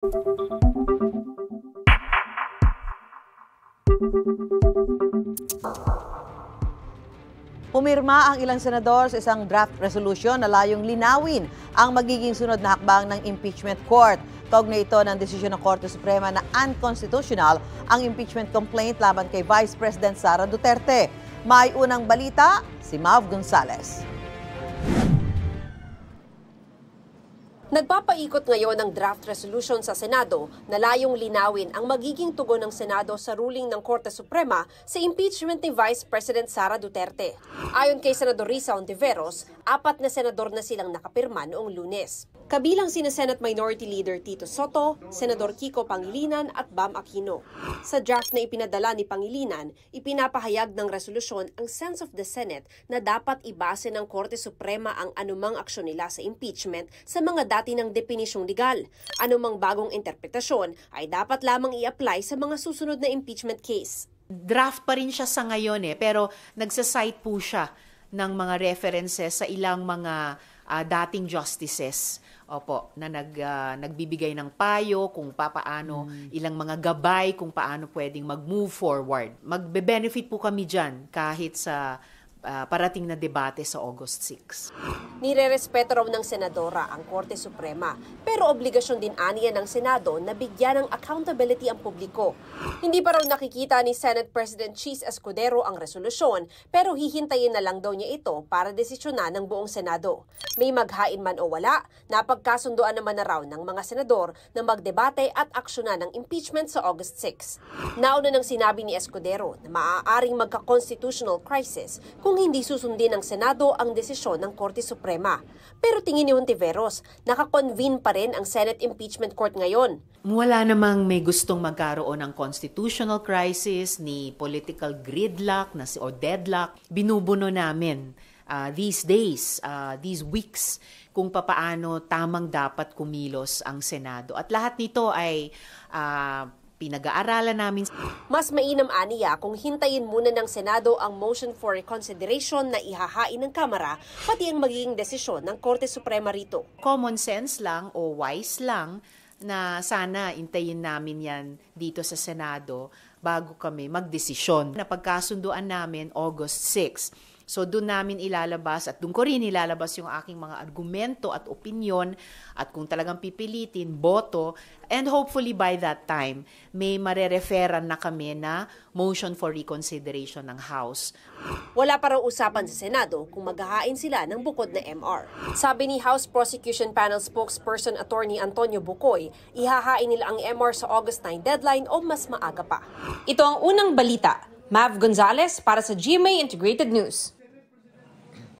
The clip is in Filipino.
Pumirma ang ilang senador sa isang draft resolution na layong linawin ang magiging sunod na hakbang ng impeachment court. Kaugnay ito ng desisyon ng Korte Suprema na unconstitutional ang impeachment complaint laban kay Vice President Sara Duterte. May unang balita, si Mav Gonzales. Nagpapaikot ngayon ang draft resolution sa Senado na layong linawin ang magiging tugon ng Senado sa ruling ng Korte Suprema sa impeachment ni Vice President Sara Duterte. Ayon kay Senador Risa Hontiveros, 4 na senador na silang nakapirma noong Lunes. Kabilang sina Senate Minority Leader Tito Soto, Senador Kiko Pangilinan at Bam Aquino. Sa draft na ipinadala ni Pangilinan, ipinapahayag ng resolusyon ang sense of the Senate na dapat ibase ng Korte Suprema ang anumang aksyon nila sa impeachment sa mga dati ng depinisyong legal. Anumang bagong interpretasyon ay dapat lamang i-apply sa mga susunod na impeachment case. Draft pa rin siya sa ngayon pero nagsasite po siya ng mga references sa ilang mga dating justices. Opo, na nagbibigay ng payo kung paano, ilang mga gabay kung paano pwedeng mag-move forward. Magbe-benefit po kami dyan kahit sa parating na debate sa August 6. Nirerespeto raw ng Senadora ang Korte Suprema, pero obligasyon din aniya ng Senado na bigyan ng accountability ang publiko. Hindi pa raw nakikita ni Senate President Chis Escudero ang resolusyon, pero hihintayin na lang daw niya ito para desisyonan ng buong Senado. May maghain man o wala, napagkasunduan naman na raw ng mga senador na magdebate at aksyonan ng impeachment sa August 6. Nauna nang sinabi ni Escudero na maaaring magka-constitutional crisis kung hindi susundin ng Senado ang desisyon ng Korte Suprema. Pero tingin ni Hontiveros, nakakonvene pa rin ang Senate Impeachment Court ngayon. Wala namang may gustong magkaroon ng constitutional crisis ni political gridlock o deadlock. Binubuno namin these days, these weeks, kung papaano tamang dapat kumilos ang Senado. At lahat nito ay pinag-aaralan namin. Mas mainam aniya kung hintayin muna ng Senado ang motion for reconsideration na ihahain ng Kamara, pati ang magiging desisyon ng Korte Suprema rito. Common sense lang o wise lang na sana intayin namin yan dito sa Senado bago kami magdesisyon. Napagkasunduan namin August 6. So doon namin ilalabas at doon ko rin ilalabas yung aking mga argumento at opinyon at kung talagang pipilitin, boto, and hopefully by that time, may marereferan na kami na motion for reconsideration ng House. Wala pa raw usapan sa Senado kung maghahain sila ng bukod na MR. Sabi ni House Prosecution Panel spokesperson Attorney Antonio Bucoy, ihahain nila ang MR sa August 9 deadline o mas maaga pa. Ito ang unang balita. Mav Gonzales para sa GMA Integrated News.